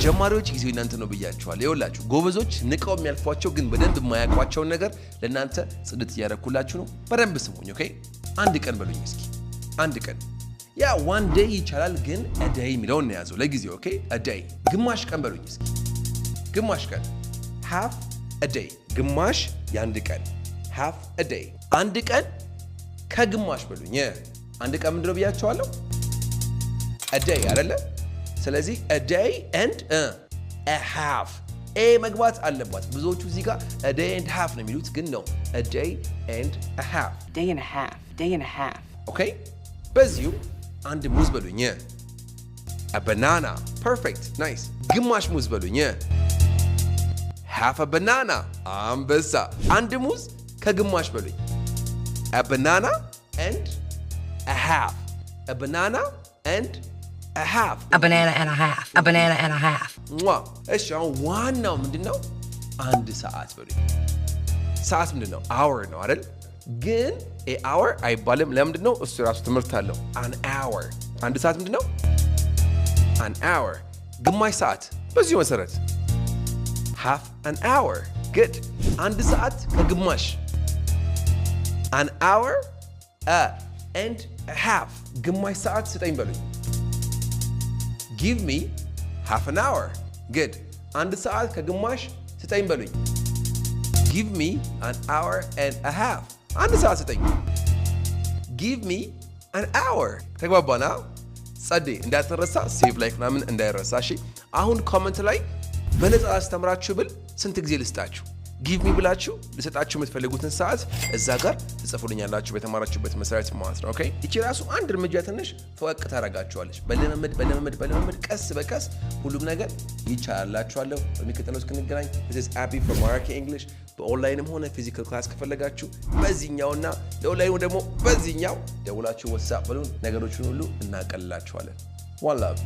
ለጀማሪዎች ጊዜው እናንተ ነው ብያችኋል ይኸውላችሁ ጎበዞች ንቀው የሚያልፏቸው ግን በደንብ የማያውቋቸው ነገር ለእናንተ ጽድት እያደረኩላችሁ ነው በደንብ ስሙኝ ኦኬ አንድ ቀን በሉኝ እስኪ አንድ ቀን ያ one day ይቻላል ግን a day የሚለውን ነው ያዘው ለጊዜው ኦኬ a day ግማሽ ቀን በሉኝ እስኪ ግማሽ ቀን half a day ግማሽ የአንድ ቀን half a day አንድ ቀን ከግማሽ በሉኝ አንድ ቀን ምንድነው ብያችኋለሁ a day አይደለ ስለዚህ a day and a half a መግባት አለባት ብዙዎቹ እዚህ ጋር a day and half ነው የሚሉት ግን ነው a day and a half day and a half ኦኬ በዚሁ አንድ ሙዝ በሉኝ a banana perfect nice ግማሽ ሙዝ በሉኝ half a banana አንበሳ አንድ ሙዝ ከግማሽ በሉኝ a banana and a half a banana and a half a banana and a half a banana and a half እሺ አሁን ዋናው ምንድነው አንድ ሰዓት በሉኝ ሰዓት ምንድነው hour ነው አይደል ግን a hour አይባልም ለምንድነው እሱ ራሱ ትምህርት አለው an hour አንድ ሰዓት ምንድነው an hour ግማሽ ሰዓት በዚሁ መሰረት half an hour good አንድ ሰዓት ከግማሽ an hour and a half ግማሽ ሰዓት ስጠኝ በሉኝ give me half an hour good አንድ ሰዓት ከግማሽ ስጠኝ በሉኝ give me an hour and a half አንድ ሰዓት ስጠኝ give me an hour ተግባባና ጸዴ እንዳትረሳ ሴቭ ላይክ ምናምን እንዳይረሳ እሺ አሁን ኮሜንት ላይ በነፃ አስተምራችሁ ብል ስንት ጊዜ ልስጣችሁ give me ብላችሁ ልሰጣችሁ የምትፈልጉትን ሰዓት እዛ ጋር ትጽፉልኛላችሁ በተማራችሁበት መሰረት ማለት ነው ኦኬ እቺ ራሱ አንድ እርምጃ ትንሽ ፈወቅ ታረጋችኋለች በለመመድ ቀስ በቀስ ሁሉም ነገር ይቻላልላችኋለሁ በሚከተለው እስክንገናኝ this is Abby from Maraki English በኦንላይንም ሆነ ፊዚካል ክላስ ከፈለጋችሁ በዚህኛውና ለኦንላይኑ ደግሞ በዚህኛው ደውላችሁ WhatsApp በሉን ነገሮችን ሁሉ እናቀልላችኋለን one love